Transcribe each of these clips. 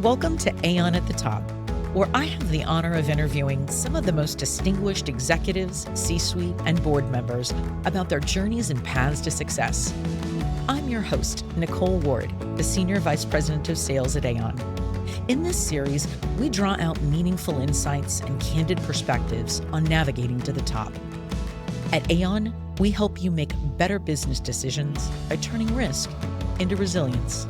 Welcome to Aon at the Top, where I have the honor of interviewing some of the most distinguished executives, C-suite, and board members about their journeys and paths to success. I'm your host, Nicole Ward, the Senior Vice President of Sales at Aon. In this series, we draw out meaningful insights and candid perspectives on navigating to the top. At Aon, we help you make better business decisions by turning risk into resilience.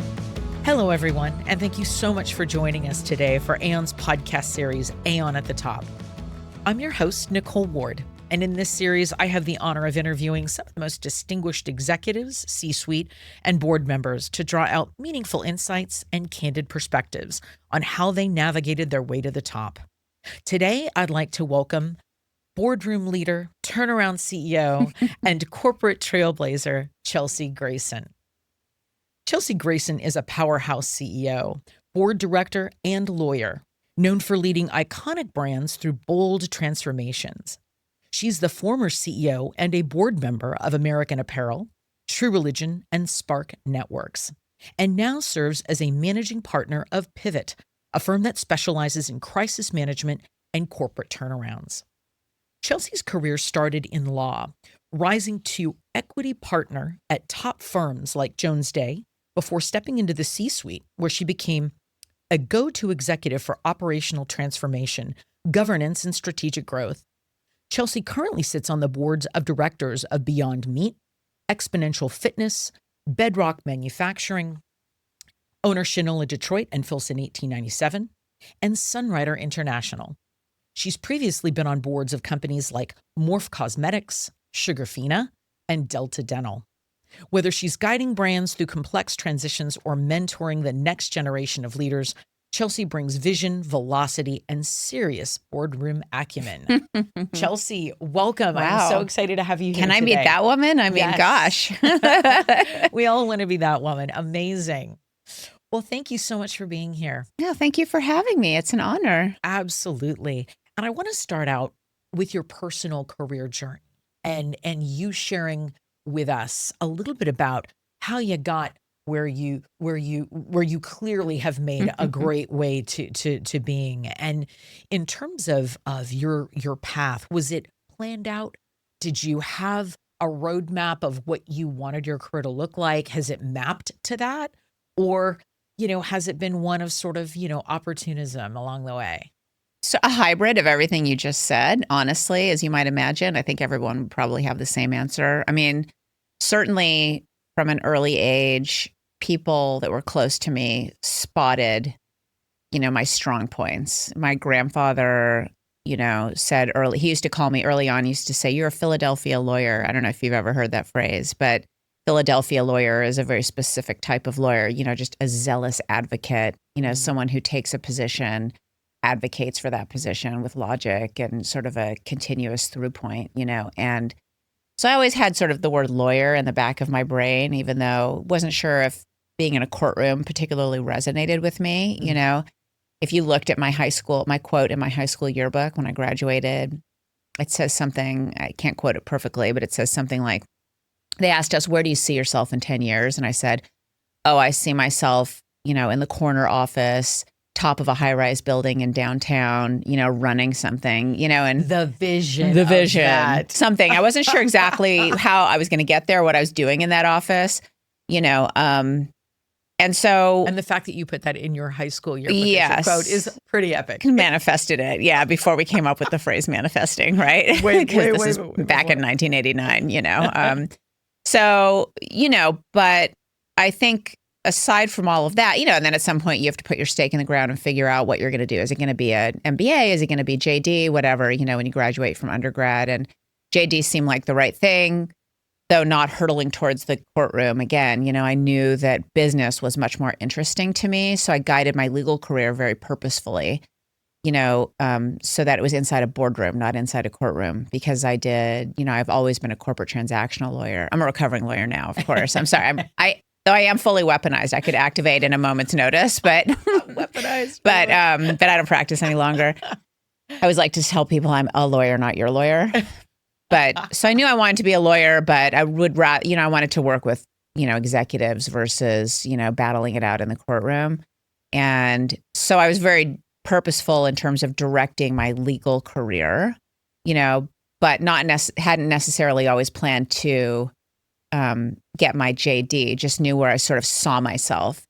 Hello, everyone, and thank you so much for joining us today for Aon's podcast series, Aon at the Top. I'm your host, Nicole Ward, and in this series, I have the honor of interviewing some of the most distinguished executives, C-suite, and board members to draw out meaningful insights and candid perspectives on how they navigated their way to the top. Today, I'd like to welcome boardroom leader, turnaround CEO, and corporate trailblazer, Chelsea Grayson. Chelsea Grayson is a powerhouse CEO, board director, and lawyer, known for leading iconic brands through bold transformations. She's the former CEO and a board member of American Apparel, True Religion, and Spark Networks, and now serves as a managing partner of Pivot, a firm that specializes in crisis management and corporate turnarounds. Chelsea's career started in law, rising to equity partner at top firms like Jones Day, before stepping into the C-suite, where she became a go-to executive for operational transformation, governance, and strategic growth. Chelsea currently sits on the boards of directors of Beyond Meat, Exponential Fitness, Bedrock Manufacturing, Owner Shinola Detroit and Filson 1897, and Sunrider International. She's previously been on boards of companies like Morph Cosmetics, Sugarfina, and Delta Dental. Whether she's guiding brands through complex transitions or mentoring the next generation of leaders, Chelsea brings vision, velocity, and serious boardroom acumen. Chelsea, welcome. Wow. I'm so excited to have you here Can I today. meet that woman? I mean, Yes. gosh. We all want to be that woman. Amazing. Well, thank you so much for being here. No, thank you for having me. It's an honor. Absolutely. And I want to start out with your personal career journey and you sharing with us a little bit about how you got where you clearly have made a great way to being. And in terms of your path, was it planned out? Did you have a roadmap of what you wanted your career to look like? Has it mapped to that? Or, has it been one of sort of, opportunism along the way? So a hybrid of everything you just said, honestly, as you might imagine. I think everyone would probably have the same answer. I mean, certainly from an early age, people that were close to me spotted, my strong points. My grandfather, said early, he used to call me early on, he used to say, "You're a Philadelphia lawyer." I don't know if you've ever heard that phrase, but Philadelphia lawyer is a very specific type of lawyer, just a zealous advocate, someone who takes a position, advocates for that position with logic and sort of a continuous through point, and so I always had sort of the word lawyer in the back of my brain, even though wasn't sure if being in a courtroom particularly resonated with me. If you looked at my quote in my high school yearbook when I graduated, it says something, I can't quote it perfectly, but it says something like, they asked us, "Where do you see yourself in 10 years? And I said, "Oh, I see myself, in the corner office, top of a high-rise building in downtown, running something, and The vision. something. I wasn't sure exactly how I was going to get there, what I was doing in that office, and so. And the fact that you put that in your high school yearbook Yes. as a quote is pretty epic. Manifested it. Yeah. Before we came up with the phrase manifesting, right? Wait, This is back in 1989, so, but I think aside from all of that, and then at some point you have to put your stake in the ground and figure out what you're going to do. Is it going to be an MBA? Is it going to be JD? Whatever, when you graduate from undergrad. And JD seemed like the right thing, though not hurtling towards the courtroom. Again, I knew that business was much more interesting to me. So I guided my legal career very purposefully, so that it was inside a boardroom, not inside a courtroom, because I did, I've always been a corporate transactional lawyer. I'm a recovering lawyer now, of course. I'm sorry. Though I am fully weaponized. I could activate in a moment's notice, but Weaponized. but I don't practice any longer. I always like to tell people I'm a lawyer, not your lawyer. But so I knew I wanted to be a lawyer, but I would rather, I wanted to work with, executives versus, battling it out in the courtroom. And so I was very purposeful in terms of directing my legal career, but hadn't necessarily always planned to get my JD, just knew where I sort of saw myself.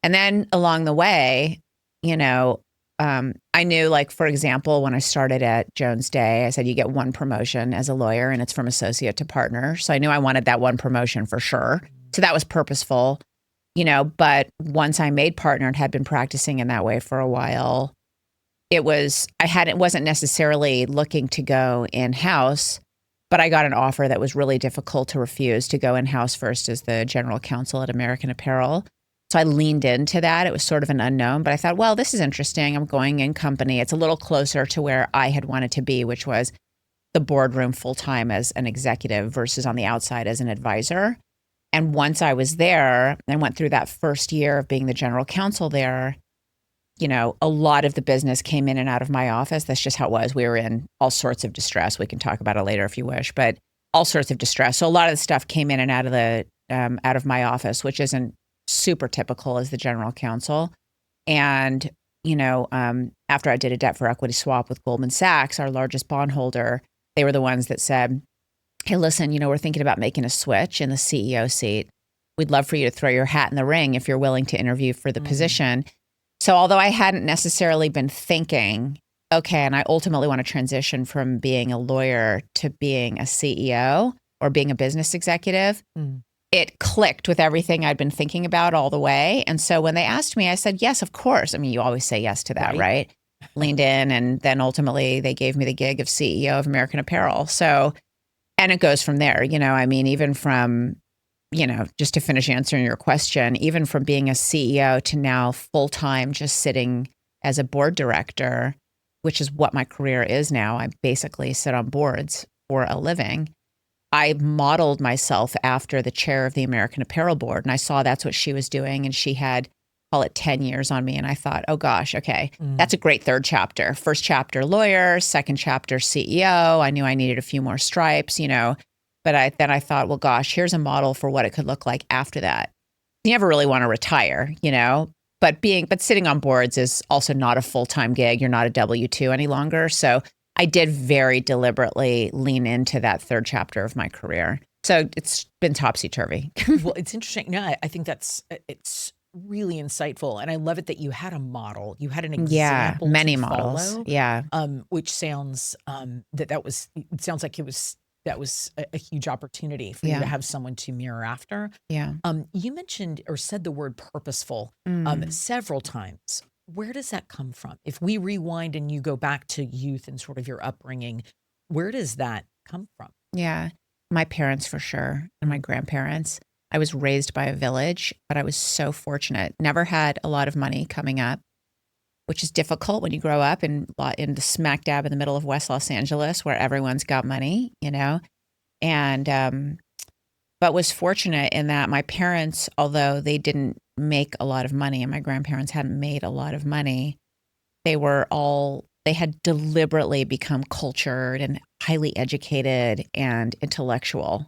And then along the way, I knew, like, for example, when I started at Jones Day, I said you get one promotion as a lawyer and it's from associate to partner. So I knew I wanted that one promotion for sure. So that was purposeful, but once I made partner and had been practicing in that way for a while, wasn't necessarily looking to go in-house, but I got an offer that was really difficult to refuse, to go in-house first as the general counsel at American Apparel. So I leaned into that. It was sort of an unknown, but I thought, well, this is interesting. I'm going in company. It's a little closer to where I had wanted to be, which was the boardroom full-time as an executive versus on the outside as an advisor. And once I was there and went through that first year of being the general counsel there, a lot of the business came in and out of my office. That's just how it was. We were in all sorts of distress. We can talk about it later if you wish, but all sorts of distress. So a lot of the stuff came in and out of my office, which isn't super typical as the general counsel. And, after I did a debt for equity swap with Goldman Sachs, our largest bondholder, they were the ones that said, hey, listen, we're thinking about making a switch in the CEO seat. We'd love for you to throw your hat in the ring if you're willing to interview for the position. So although I hadn't necessarily been thinking, okay, and I ultimately want to transition from being a lawyer to being a CEO or being a business executive, it clicked with everything I'd been thinking about all the way. And so when they asked me, I said, yes, of course. I mean, you always say yes to that, right? Leaned in, and then ultimately they gave me the gig of CEO of American Apparel. So, and it goes from there, even from, just to finish answering your question, even from being a CEO to now full-time just sitting as a board director, which is what my career is now. I basically sit on boards for a living. I modeled myself after the chair of the American Apparel board, and I saw that's what she was doing, and she had, call it 10 years on me, and I thought, oh gosh, okay, that's a great third chapter. First chapter lawyer, second chapter CEO. I knew I needed a few more stripes, but then I thought, well, gosh, here's a model for what it could look like after that. You never really want to retire, but sitting on boards is also not a full-time gig. You're not a W-2 any longer. So I did very deliberately lean into that third chapter of my career. So it's been topsy-turvy. Well, it's interesting. No, I think it's really insightful. And I love it that you had a model. You had an example many to models. follow, Yeah. Which sounds it sounds like that was a huge opportunity for you to have someone to mirror after. Yeah. You mentioned or said the word purposeful several times. Where does that come from? If we rewind and you go back to youth and sort of your upbringing, where does that come from? Yeah. My parents, for sure, and my grandparents. I was raised by a village, but I was so fortunate. Never had a lot of money coming up, which is difficult when you grow up in the smack dab in the middle of West Los Angeles, where everyone's got money, and but was fortunate in that my parents, although they didn't make a lot of money and my grandparents hadn't made a lot of money, they had deliberately become cultured and highly educated and intellectual.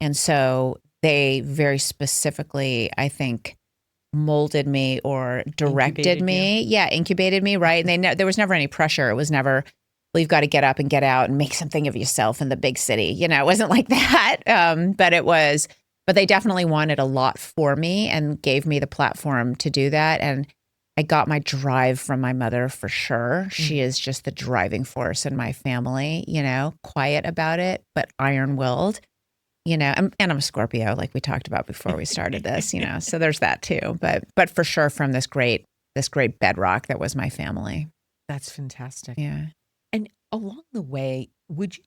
And so they very specifically, I think, molded me or directed me. Yeah, incubated me, right? And there was never any pressure. It was never, well, you've got to get up and get out and make something of yourself in the big city. It wasn't like that. But they definitely wanted a lot for me and gave me the platform to do that. And I got my drive from my mother for sure. She is just the driving force in my family, quiet about it, but iron-willed. And I'm a Scorpio, like we talked about before we started this, so there's that too. But for sure from this great bedrock that was my family. That's fantastic. Yeah. And along the way, would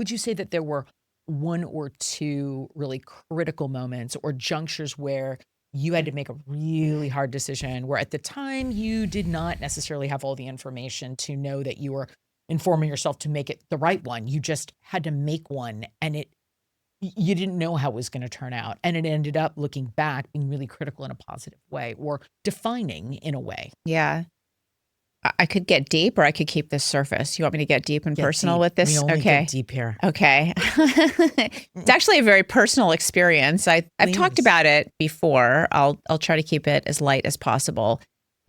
you say that there were one or two really critical moments or junctures where you had to make a really hard decision, where at the time you did not necessarily have all the information to know that you were informing yourself to make it the right one? You just had to make one, and you didn't know how it was going to turn out. And it ended up, looking back, being really critical in a positive way or defining in a way. Yeah. I could get deep or I could keep this surface. You want me to get deep and personal deep. with this? We only Okay. get deep here. Okay. It's actually a very personal experience. I've talked about it before. I'll try to keep it as light as possible.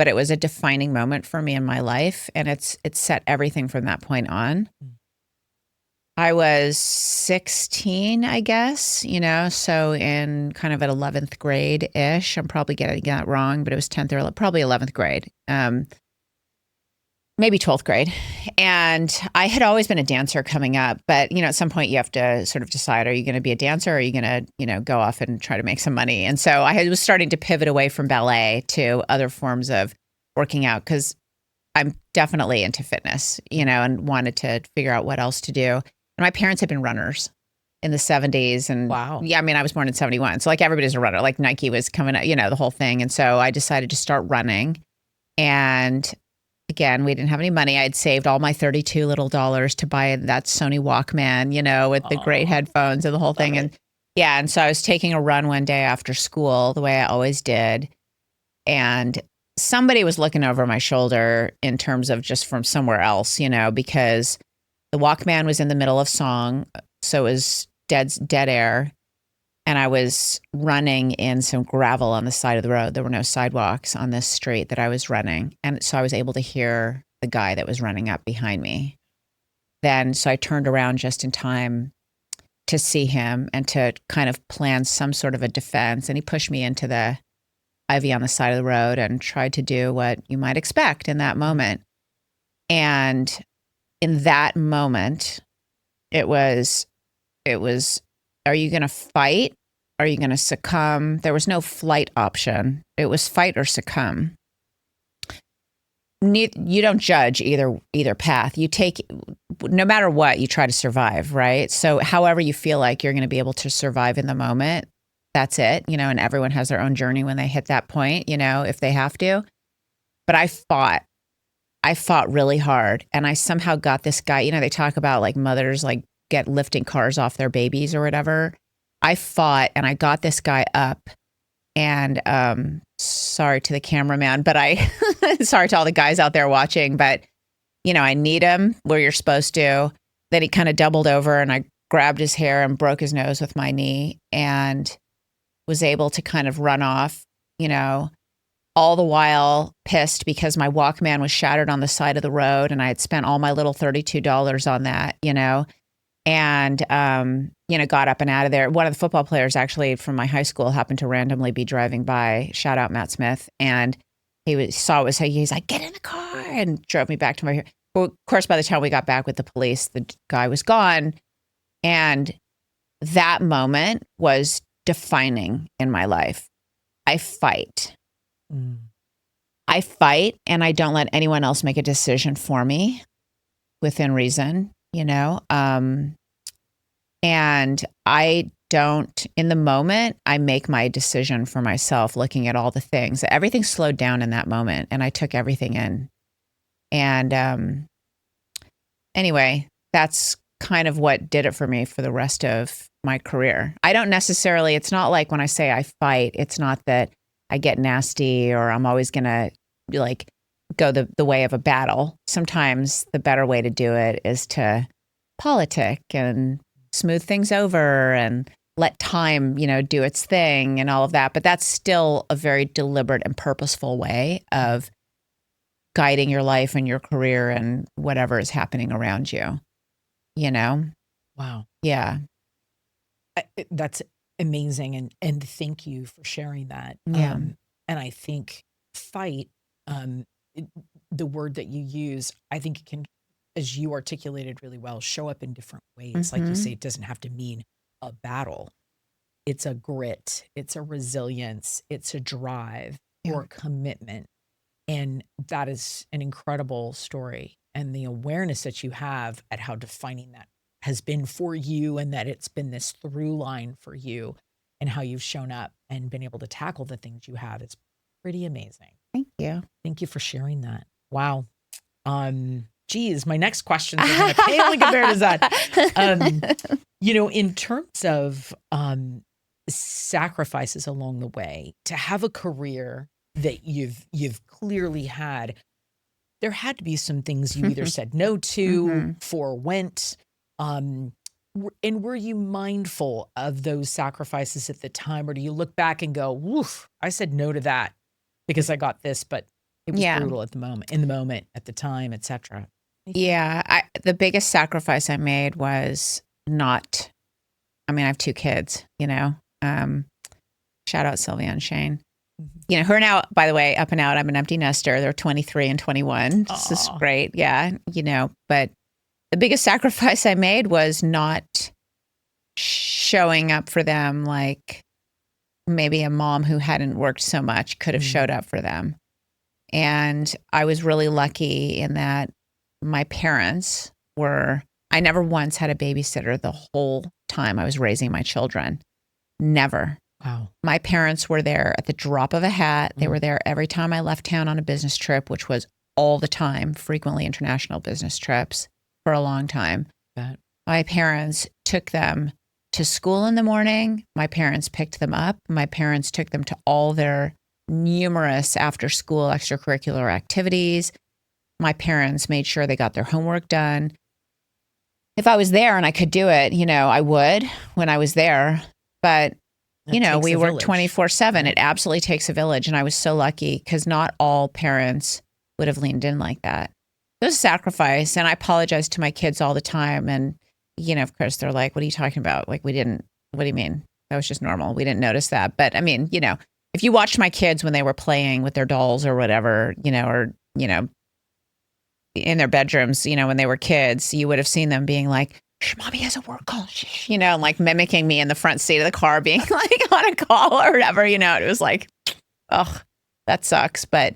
but it was a defining moment for me in my life. And it set everything from that point on. I was 16, I guess, so in kind of at 11th grade-ish. I'm probably getting that wrong, but it was 10th or probably 11th grade. Maybe 12th grade. And I had always been a dancer coming up, but, at some point you have to sort of decide, are you going to be a dancer or are you going to, go off and try to make some money? And so I was starting to pivot away from ballet to other forms of working out because I'm definitely into fitness, and wanted to figure out what else to do. And my parents had been runners in the 70s. And wow. Yeah, I mean, I was born in 71. So like everybody's a runner, like Nike was coming out, the whole thing. And so I decided to start running. And again, we didn't have any money. I'd saved all my $32 little to buy that Sony Walkman, with the great headphones and the whole thing. And yeah, and so I was taking a run one day after school, the way I always did. And somebody was looking over my shoulder in terms of just from somewhere else, because the Walkman was in the middle of song. So it was dead air. And I was running in some gravel on the side of the road. There were no sidewalks on this street that I was running. And so I was able to hear the guy that was running up behind me. So I turned around just in time to see him and to kind of plan some sort of a defense. And he pushed me into the ivy on the side of the road and tried to do what you might expect in that moment. And in that moment, it was, are you going to fight? Are you going to succumb? There was no flight option. It was fight or succumb. You don't judge either path. You take, no matter what, you try to survive, right? So however you feel like you're going to be able to survive in the moment, that's it, and everyone has their own journey when they hit that point, if they have to. But I fought really hard, and I somehow got this guy, they talk about like mothers like get lifting cars off their babies or whatever. I fought and I got this guy up, and sorry to the cameraman, but sorry to all the guys out there watching, but I need him where you're supposed to. Then he kind of doubled over and I grabbed his hair and broke his nose with my knee and was able to kind of run off, all the while pissed because my Walkman was shattered on the side of the road and I had spent all my little $32 on that, and, got up and out of there. One of the football players actually from my high school happened to randomly be driving by, shout out Matt Smith. And he's like, get in the car, and drove me back to my, well, of course, by the time we got back with the police, the guy was gone. And that moment was defining in my life. I fight. I fight, and I don't let anyone else make a decision for me within reason, and I don't, in the moment, I make my decision for myself, looking at all the things. Everything slowed down in that moment, and I took everything in. And anyway, that's kind of what did it for me for the rest of my career. I don't necessarily, it's not like when I say I fight, it's not that I get nasty or I'm always going to like go the way of a battle. Sometimes the better way to do it is to politic and smooth things over and let time, do its thing and all of that. But that's still a very deliberate and purposeful way of guiding your life and your career and whatever is happening around you, Wow. Yeah. That's amazing. And thank you for sharing that. Yeah. And I think fight, the word that you use, I think it can, as you articulated really well, show up in different ways. Like you say, it doesn't have to mean a battle. It's a grit, it's a resilience, it's a drive or commitment. And that is an incredible story. And the awareness that you have at how defining that has been for you, and that it's been this through line for you, and how you've shown up and been able to tackle the things you have. It's pretty amazing. Thank you. Thank you for sharing that. Wow. Geez, my next questions are going to pale in comparison to that. In terms of sacrifices along the way, to have a career that you've clearly had, there had to be some things you either said no to, forewent, and were you mindful of those sacrifices at the time, or do you look back and go, "Woof, I said no to that because I got this, but It was brutal at the moment, at the time, etc. Yeah. The biggest sacrifice I made was not, I mean, I have 2 kids, shout out Sylvia and Shane. Who are now, by the way, up and out. I'm an empty nester. They're 23 and 21. This is great. Yeah. But the biggest sacrifice I made was not showing up for them like maybe a mom who hadn't worked so much could have showed up for them. And I was really lucky in that my parents I never once had a babysitter the whole time I was raising my children. Never. Wow. My parents were there at the drop of a hat. They were there every time I left town on a business trip, which was all the time, frequently international business trips for a long time. My parents took them to school in the morning. My parents picked them up. My parents took them to all their numerous after-school extracurricular activities. My parents made sure they got their homework done. If I was there and I could do it, I would when I was there. But, we work 24/7. It absolutely takes a village. And I was so lucky because not all parents would have leaned in like that. It was a sacrifice. And I apologize to my kids all the time. And, of course, they're like, what are you talking about? Like, what do you mean? That was just normal. We didn't notice that. But I mean, if you watched my kids when they were playing with their dolls or whatever, in their bedrooms, when they were kids, you would have seen them being like, mommy has a work call, and like mimicking me in the front seat of the car being like on a call or whatever, it was like, oh, that sucks, but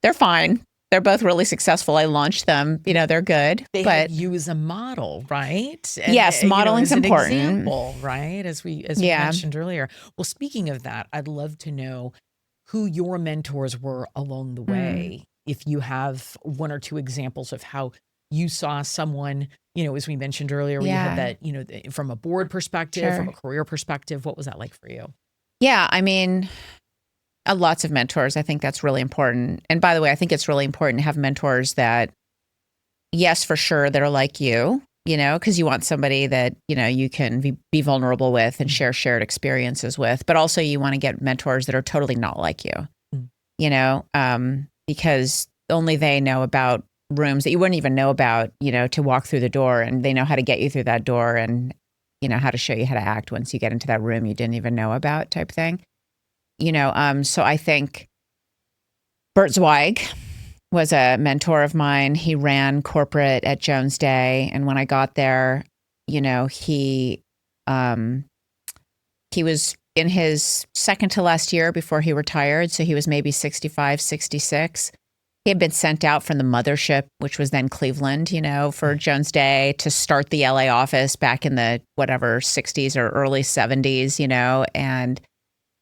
they're fine. They're both really successful. I launched them, they're good. They had you as a model, right? And, yes, modeling's important. Example, right? As we mentioned earlier. Well, speaking of that, I'd love to know who your mentors were along the way. If you have 1 or 2 examples of how you saw someone, as we mentioned earlier, where you had that, from a board perspective, from a career perspective, what was that like for you? Yeah, I mean, lots of mentors. I think that's really important. And by the way, I think it's really important to have mentors that, yes, for sure, that are like you, because you want somebody that, you can be vulnerable with and share shared experiences with. But also you want to get mentors that are totally not like you, because only they know about rooms that you wouldn't even know about, to walk through the door, and they know how to get you through that door and, how to show you how to act once you get into that room you didn't even know about type thing. So I think Bert Zweig was a mentor of mine. He ran corporate at Jones Day. And when I got there, he was in his second to last year before he retired. So he was maybe 65, 66. He had been sent out from the mothership, which was then Cleveland, for Jones Day to start the LA office back in the 60s or early 70s, and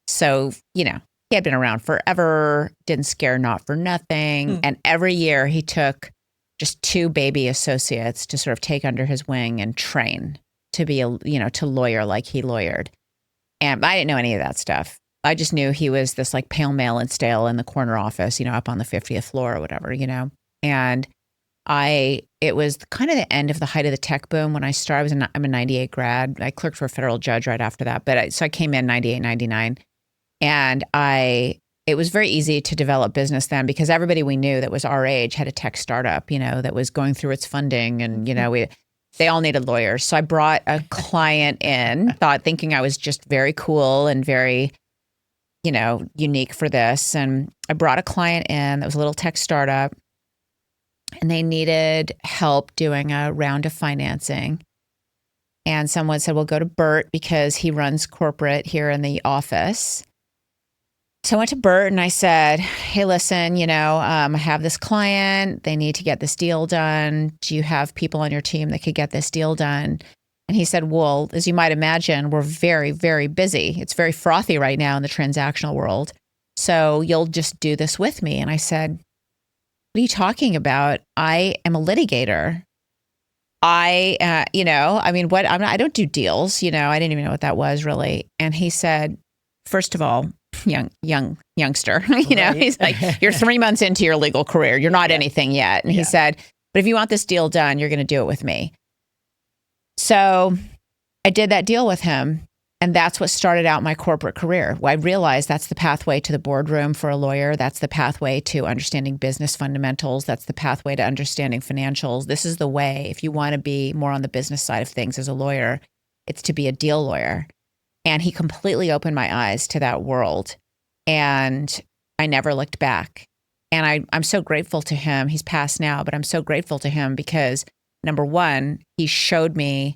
so, he had been around forever, didn't scare not for nothing. And every year he took just 2 baby associates to sort of take under his wing and train to be to lawyer like he lawyered. And I didn't know any of that stuff. I just knew he was this like pale male and stale in the corner office, up on the 50th floor or whatever, and it was kind of the end of the height of the tech boom when I started. I'm a 98 grad. I clerked for a federal judge right after that. But so I came in 98, 99. And it was very easy to develop business then because everybody we knew that was our age had a tech startup, that was going through its funding, and, they all needed lawyers. So I brought a client in, thinking I was just very cool and very, unique for this. And I brought a client in that was a little tech startup, and they needed help doing a round of financing. And someone said, well, go to Bert because he runs corporate here in the office. So I went to Bert and I said, hey, listen, I have this client. They need to get this deal done. Do you have people on your team that could get this deal done? And he said, well, as you might imagine, we're very, very busy. It's very frothy right now in the transactional world. So you'll just do this with me. And I said, what are you talking about? I am a litigator. I don't do deals. I didn't even know what that was really. And he said, first of all, youngster, he's like, you're 3 months into your legal career. You're not anything yet. And he said, but if you want this deal done, you're going to do it with me. So I did that deal with him. And that's what started out my corporate career. I realized that's the pathway to the boardroom for a lawyer. That's the pathway to understanding business fundamentals. That's the pathway to understanding financials. This is the way, if you want to be more on the business side of things as a lawyer, it's to be a deal lawyer. And he completely opened my eyes to that world. And I never looked back. And I'm so grateful to him. He's passed now, but I'm so grateful to him because, number one, he showed me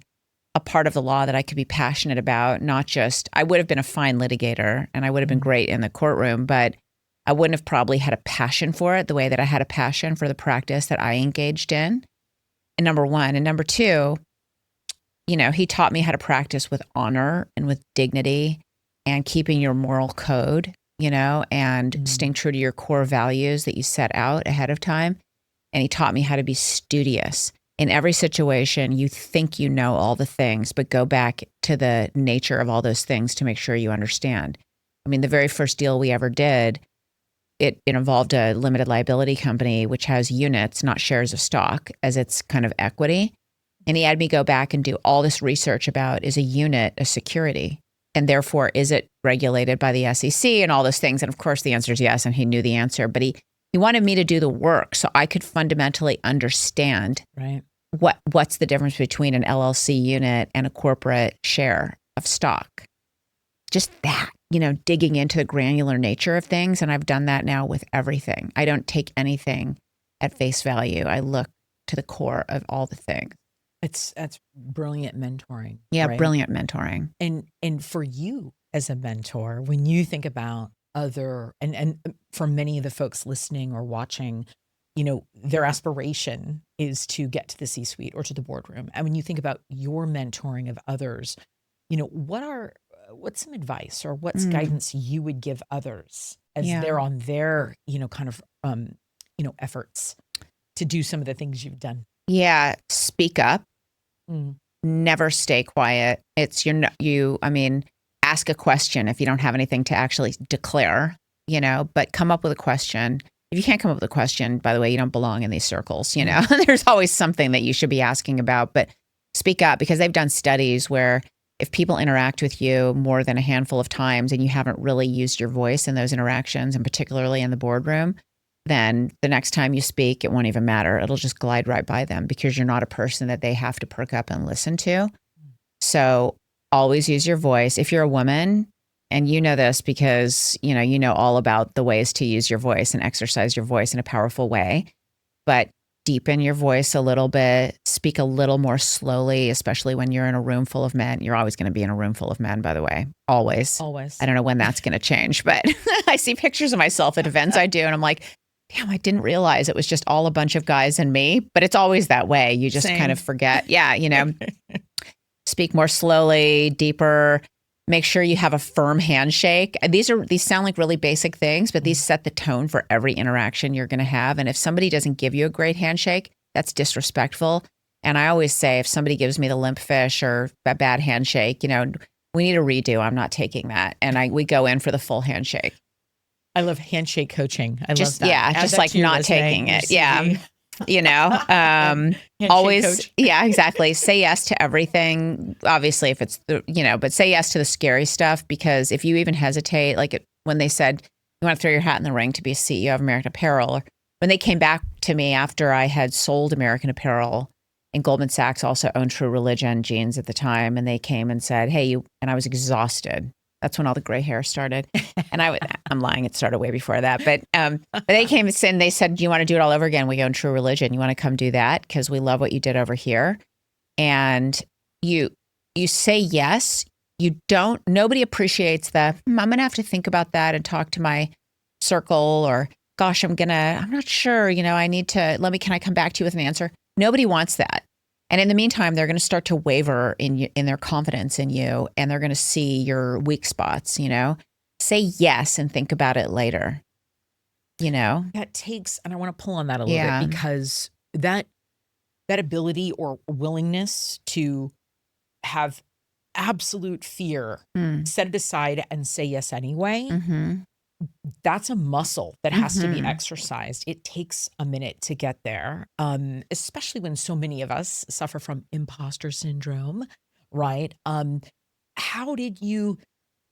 a part of the law that I could be passionate about, not just, I would have been a fine litigator and I would have been great in the courtroom, but I wouldn't have probably had a passion for it the way that I had a passion for the practice that I engaged in. And number one. And number two, he taught me how to practice with honor and with dignity and keeping your moral code, and staying true to your core values that you set out ahead of time. And he taught me how to be studious. In every situation, you think you know all the things, but go back to the nature of all those things to make sure you understand. I mean, the very first deal we ever did, it involved a limited liability company, which has units, not shares of stock, as its kind of equity. And he had me go back and do all this research about, is a unit a security? And therefore, is it regulated by the SEC and all those things? And of course, the answer is yes. And he knew the answer, but he wanted me to do the work so I could fundamentally understand what's the difference between an LLC unit and a corporate share of stock. Just that, digging into the granular nature of things. And I've done that now with everything. I don't take anything at face value. I look to the core of all the things. That's brilliant mentoring. Yeah, right? Brilliant mentoring. And for you as a mentor, when you think about other, and for many of the folks listening or watching, their aspiration is to get to the C-suite or to the boardroom. And when you think about your mentoring of others, what's some advice or what's guidance you would give others as they're on their, kind of, efforts to do some of the things you've done? Yeah. Speak up. Never stay quiet. It's ask a question if you don't have anything to actually declare, but come up with a question. If you can't come up with a question, by the way, you don't belong in these circles, There's always something that you should be asking about, but speak up, because they've done studies where if people interact with you more than a handful of times and you haven't really used your voice in those interactions, and particularly in the boardroom, then the next time you speak, it won't even matter. It'll just glide right by them because you're not a person that they have to perk up and listen to. So always use your voice. If you're a woman, and you know this because, you know all about the ways to use your voice and exercise your voice in a powerful way, but deepen your voice a little bit, speak a little more slowly, especially when you're in a room full of men. You're always going to be in a room full of men, by the way. Always. I don't know when that's going to change, but I see pictures of myself at events I do, and I'm like, damn, I didn't realize it was just all a bunch of guys and me, but it's always that way. You just kind of forget. Yeah, speak more slowly, deeper. Make sure you have a firm handshake. These sound like really basic things, but these set the tone for every interaction you're going to have. And if somebody doesn't give you a great handshake, that's disrespectful. And I always say, if somebody gives me the limp fish or a bad handshake, we need a redo. I'm not taking that. And we go in for the full handshake. I love handshake coaching. I love that. Yeah, just like not taking it. Yeah. Always, coach. Yeah, exactly. Say yes to everything. Obviously, if it's but say yes to the scary stuff, because if you even hesitate, when they said you want to throw your hat in the ring to be a CEO of American Apparel, or when they came back to me after I had sold American Apparel, and Goldman Sachs also owned True Religion jeans at the time, and they came and said, "Hey, you," and I was exhausted. That's when all the gray hair started. And I'm lying. It started way before that. But they came and they said, do you want to do it all over again? We go in True Religion. You want to come do that? Because we love what you did over here. And you say yes. Nobody appreciates I'm going to have to think about that and talk to my circle, or gosh, I'm not sure, I need to, can I come back to you with an answer? Nobody wants that. And in the meantime, they're going to start to waver in their confidence in you, and they're going to see your weak spots, Say yes and think about it later, That takes, and I want to pull on that a little bit, because that ability or willingness to have absolute fear, set it aside and say yes anyway, that's a muscle that has to be exercised. It takes a minute to get there, especially when so many of us suffer from imposter syndrome, right? how did you,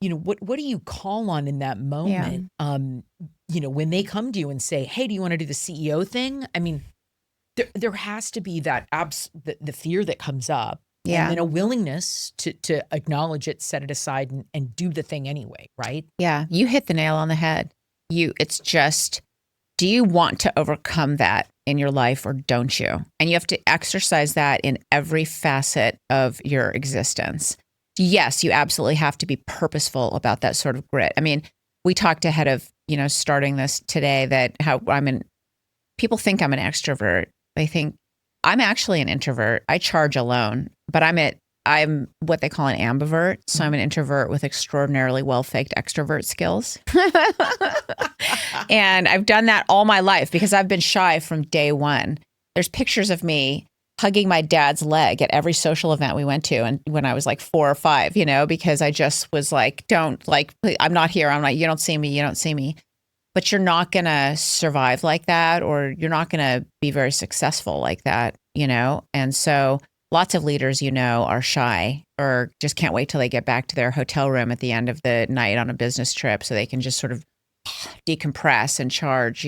what do you call on in that Yeah. moment? When they come to you and say, "Hey, do you want to do the CEO thing?" I mean, there has to be that the fear that comes up, and Yeah. then a willingness to acknowledge it, set it aside, and do the thing anyway, right? Yeah. You hit the nail on the head. It's just, do you want to overcome that in your life or don't you? And you have to exercise that in every facet of your existence. Yes, you absolutely have to be purposeful about that sort of grit. I mean, we talked ahead of, starting this today that people think I'm an extrovert. They think I'm actually an introvert. I charge alone, but I'm what they call an ambivert. So I'm an introvert with extraordinarily well-faked extrovert skills. And I've done that all my life because I've been shy from day one. There's pictures of me hugging my dad's leg at every social event we went to. And when I was like 4 or 5, because I just was like, I'm not here. I'm like, you don't see me. You don't see me. But you're not going to survive like that, or you're not going to be very successful like that, And so lots of leaders, are shy or just can't wait till they get back to their hotel room at the end of the night on a business trip so they can just sort of decompress and charge,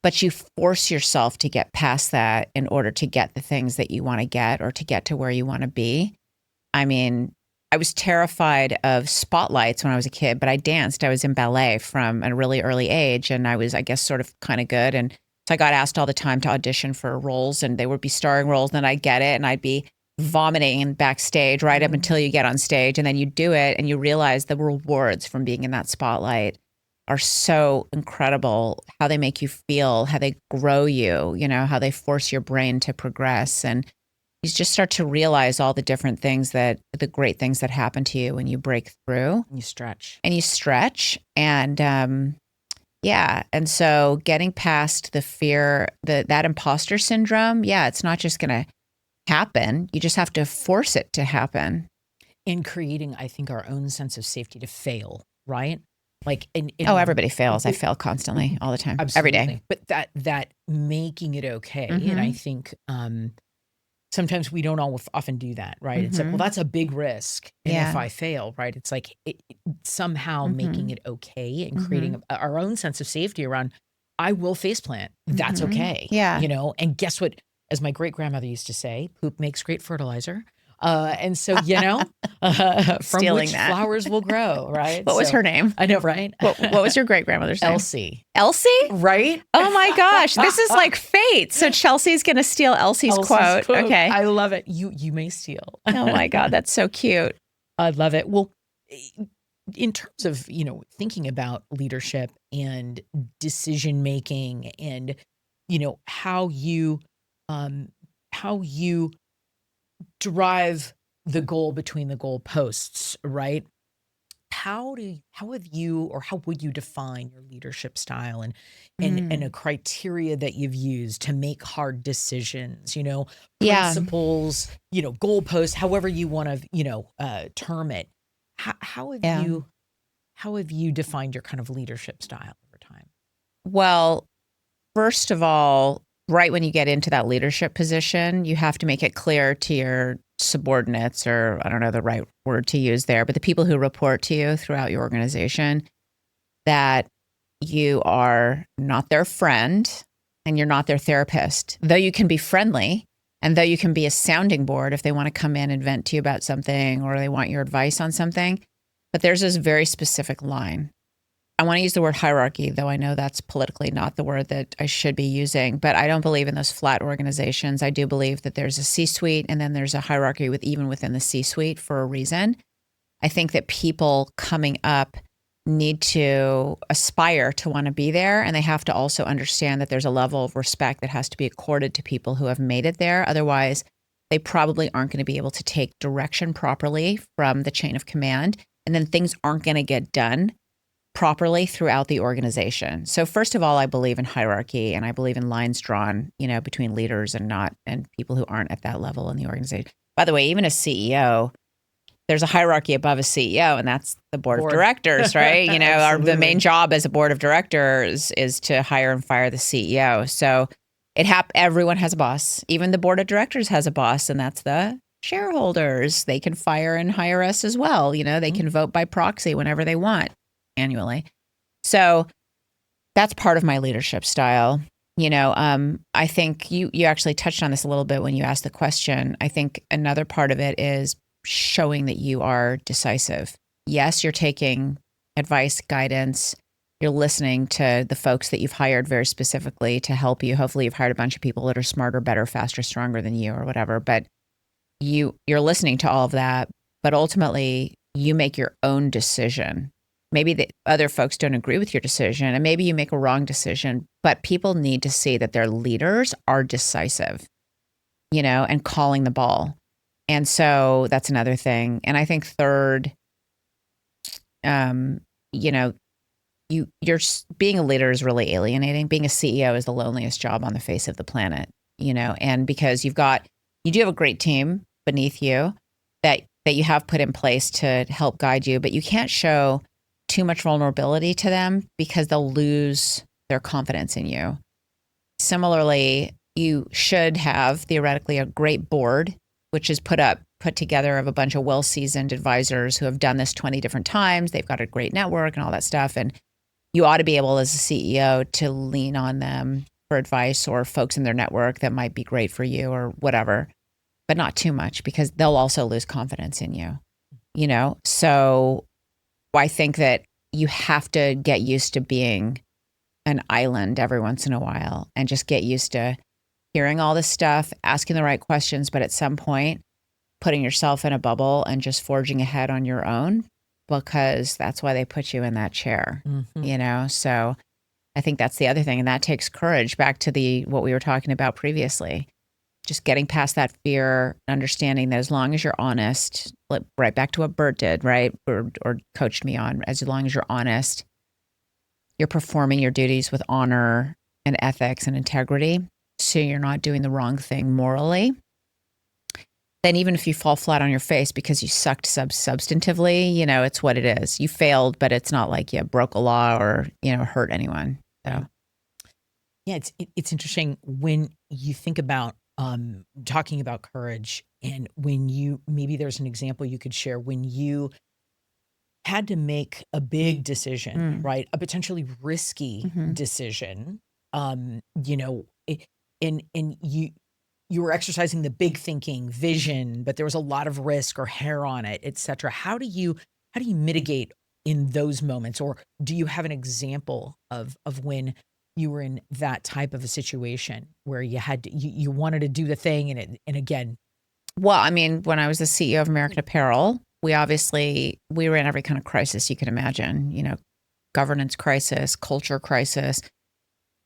But you force yourself to get past that in order to get the things that you want to get or to get to where you want to be. I mean, I was terrified of spotlights when I was a kid, but I danced. I was in ballet from a really early age, and I was, I guess, sort of kind of good. And so I got asked all the time to audition for roles, and they would be starring roles, and then I'd get it, and I'd be vomiting backstage right up until you get on stage, and then you do it, and you realize the rewards from being in that spotlight are so incredible, how they make you feel, how they grow you, how they force your brain to progress. And you just start to realize all the different things the great things that happen to you when you break through. You stretch. And yeah. And so getting past the fear, that imposter syndrome, it's not just going to happen. You just have to force it to happen. In creating, I think, our own sense of safety to fail, right? Like, everybody fails. I fail constantly, all the time, absolutely. every day. But that making it okay, and I think sometimes we don't often do that, right? It's like, well, that's a big risk, and if I fail, right, it's like somehow making it okay and creating our own sense of safety around, I will faceplant. That's okay, And guess what? As my great grandmother used to say, poop makes great fertilizer. And so, from Stealing which that. flowers will grow, right? What was her name? I know, right? What was your great grandmother's name? Elsie. Elsie? Right? Oh my gosh, this is like fate. So Chelsea's going to steal Elsie's quote. Okay. I love it. You may steal. Oh my God, that's so cute. I love it. Well, in terms of, thinking about leadership and decision making and, how you drive the goal between the goalposts, right? How would you define your leadership style and a criteria that you've used to make hard decisions, principles, goalposts, however you want to, term it. How have you defined your kind of leadership style over time? Well, first of all, right when you get into that leadership position, you have to make it clear to your subordinates, or I don't know the right word to use there, but the people who report to you throughout your organization, that you are not their friend and you're not their therapist. Though you can be friendly and though you can be a sounding board if they want to come in and vent to you about something or they want your advice on something, but there's this very specific line. I want to use the word hierarchy, though I know that's politically not the word that I should be using, but I don't believe in those flat organizations. I do believe that there's a C-suite and then there's a hierarchy even within the C-suite for a reason. I think that people coming up need to aspire to want to be there, and they have to also understand that there's a level of respect that has to be accorded to people who have made it there. Otherwise, they probably aren't going to be able to take direction properly from the chain of command, and then things aren't going to get done properly throughout the organization. So first of all, I believe in hierarchy, and I believe in lines drawn, between leaders and people who aren't at that level in the organization. By the way, even a CEO, there's a hierarchy above a CEO, and that's the board of directors, right? The main job as a board of directors is to hire and fire the CEO. So everyone has a boss. Even the board of directors has a boss, and that's the shareholders. They can fire and hire us as well. They can vote by proxy whenever they want annually. So that's part of my leadership style. I think you actually touched on this a little bit when you asked the question. I think another part of it is showing that you are decisive. Yes, you're taking advice, guidance. You're listening to the folks that you've hired very specifically to help you. Hopefully you've hired a bunch of people that are smarter, better, faster, stronger than you or whatever. But you're listening to all of that. But ultimately, you make your own decision. Maybe the other folks don't agree with your decision, and maybe you make a wrong decision, but people need to see that their leaders are decisive, and calling the ball. And so that's another thing. And I think third, you're being a leader is really alienating. Being a CEO is the loneliest job on the face of the planet, and because you do have a great team beneath you that you have put in place to help guide you, but you can't show too much vulnerability to them because they'll lose their confidence in you. Similarly, you should have theoretically a great board, which is put together of a bunch of well-seasoned advisors who have done this 20 different times. They've got a great network and all that stuff. And you ought to be able as a CEO to lean on them for advice or folks in their network that might be great for you or whatever, but not too much because they'll also lose confidence in you, So I think that you have to get used to being an island every once in a while and just get used to hearing all this stuff, asking the right questions, but at some point putting yourself in a bubble and just forging ahead on your own because that's why they put you in that chair, So I think that's the other thing. And that takes courage back to what we were talking about previously. Just getting past that fear, understanding that as long as you're honest, right back to what Bert did, right? Or coached me on, as long as you're honest, you're performing your duties with honor and ethics and integrity. So you're not doing the wrong thing morally. Then even if you fall flat on your face because you sucked substantively, it's what it is. You failed, but it's not like you broke a law or, hurt anyone. So. Yeah, it's interesting when you think about talking about courage and when maybe there's an example you could share when you had to make a big decision, right? A potentially risky decision, and you were exercising the big thinking vision, but there was a lot of risk or hair on it, et cetera. How do you mitigate in those moments? Or do you have an example of when you were in that type of a situation where you had to, you wanted to do the thing and again? Well, I mean, when I was the CEO of American Apparel, we were in every kind of crisis you can imagine, governance crisis, culture crisis,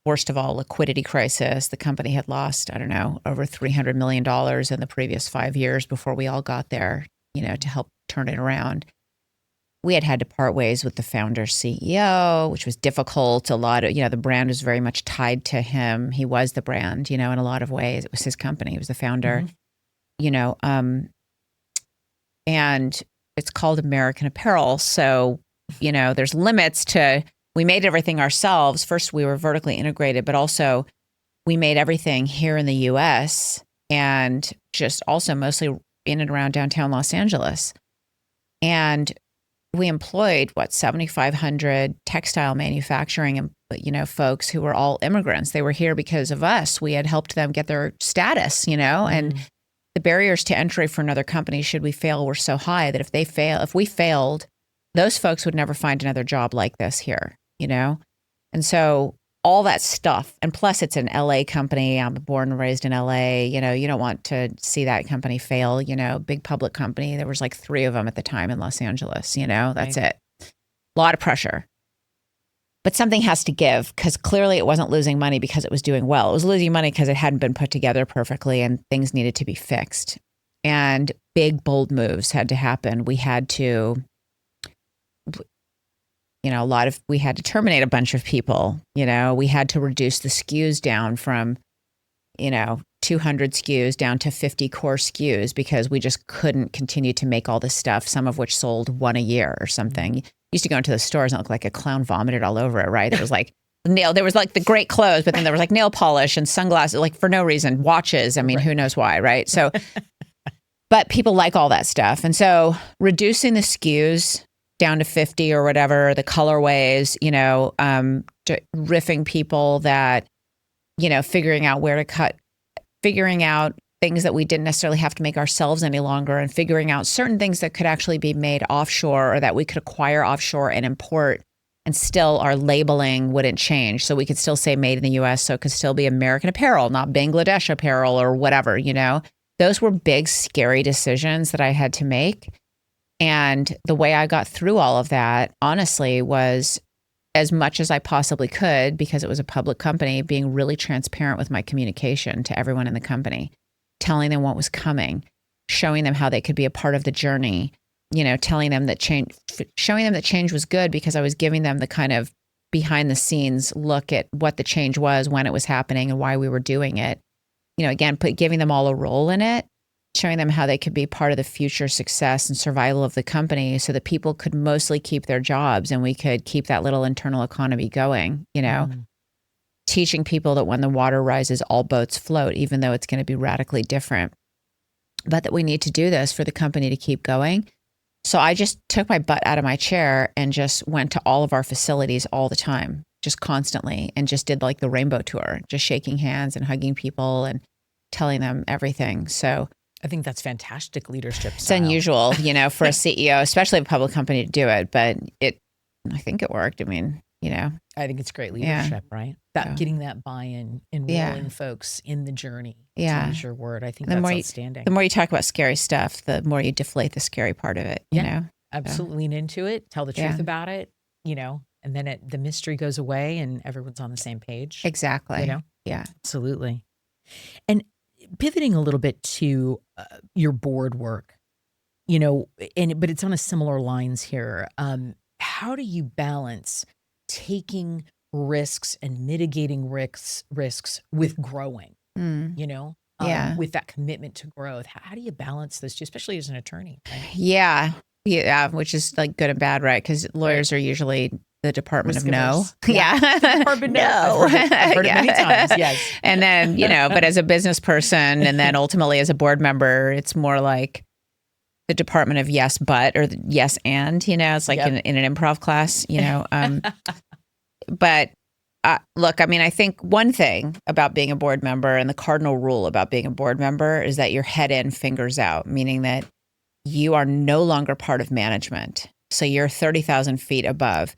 worst of all, liquidity crisis. The company had lost, over $300 million in the previous 5 years before we all got there, to help turn it around. We had to part ways with the founder CEO, which was difficult. A lot of, the brand was very much tied to him. He was the brand, in a lot of ways. It was his company. He was the founder, and it's called American Apparel. So, there's limits to, we made everything ourselves. First, we were vertically integrated, but also we made everything here in the US and just also mostly in and around downtown Los Angeles. And we employed 7,500 textile manufacturing and folks who were all immigrants. They were here because of us. We had helped them get their status, and the barriers to entry for another company should we fail were so high that if we failed, those folks would never find another job like this here, And so all that stuff, and plus it's an LA company. I'm born and raised in LA. You don't want to see that company fail, big public company. There was 3 of them at the time in Los Angeles, that's Right. it. A lot of pressure. But something has to give because clearly it wasn't losing money because it was doing well. It was losing money because it hadn't been put together perfectly and things needed to be fixed. And big, bold moves had to happen. We had to we had to terminate a bunch of people, we had to reduce the SKUs down from, 200 SKUs down to 50 core SKUs because we just couldn't continue to make all this stuff, some of which sold one a year or something. You used to go into the stores and it looked like a clown vomited all over it, right? There was the great clothes, but then there was nail polish and sunglasses, for no reason, watches. I mean, Who knows why, right? So, But people like all that stuff. And so reducing the SKUs down to 50 or whatever, the colorways, riffing people that, figuring out where to cut, figuring out things that we didn't necessarily have to make ourselves any longer, and figuring out certain things that could actually be made offshore or that we could acquire offshore and import, and still our labeling wouldn't change. So we could still say made in the US. So it could still be American Apparel, not Bangladesh Apparel or whatever, Those were big, scary decisions that I had to make. And the way I got through all of that, honestly, was as much as I possibly could, because it was a public company, being really transparent with my communication to everyone in the company, telling them what was coming, showing them how they could be a part of the journey, telling them that showing them that change was good, because I was giving them the kind of behind the scenes look at what the change was, when it was happening, and why we were doing it. Again, giving them all a role in it, showing them how they could be part of the future success and survival of the company, so that people could mostly keep their jobs and we could keep that little internal economy going, teaching people that when the water rises, all boats float, even though it's going to be radically different, but that we need to do this for the company to keep going. So I just took my butt out of my chair and just went to all of our facilities all the time, just constantly, and just did like the rainbow tour, just shaking hands and hugging people and telling them everything. So I think that's fantastic leadership it's style. unusual, for a CEO, especially a public company, to do it, but I think it worked. I mean, I think it's great leadership, right? That getting that buy-in, enrolling folks in the journey. To use your word. I think that's outstanding. The more you talk about scary stuff, the more you deflate the scary part of it. Absolutely. Lean into it. Tell the truth about it. And then the mystery goes away, and everyone's on the same page. Exactly. Yeah, absolutely. And pivoting a little bit to your board work, but it's on a similar lines here. How do you balance taking risks and mitigating risks with growing, with that commitment to growth? How do you balance those two, especially as an attorney? Right? Yeah, which is like good and bad, right? Because lawyers are usually the Department of No. Yeah. Department No. I've heard it many times, yes. And then, but as a business person, and then ultimately as a board member, it's more like the Department of Yes, but, or yes, and, it's like in an improv class, But look, I mean, I think one thing about being a board member, and the cardinal rule about being a board member, is that you're head in, fingers out, meaning that you are no longer part of management. So you're 30,000 feet above.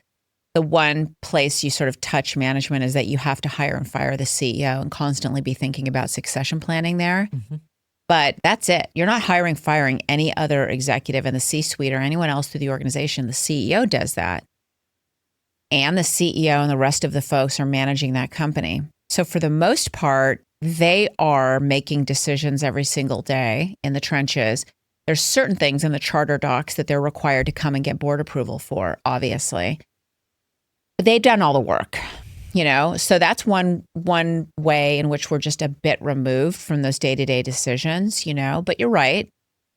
The one place you sort of touch management is that you have to hire and fire the CEO and constantly be thinking about succession planning there. Mm-hmm. But that's it. You're not hiring, firing any other executive in the C-suite or anyone else through the organization. The CEO does that. And the CEO and the rest of the folks are managing that company. So for the most part, they are making decisions every single day in the trenches. There's certain things in the charter docs that they're required to come and get board approval for, obviously. But they've done all the work, So that's one way in which we're just a bit removed from those day-to-day decisions, But you're right.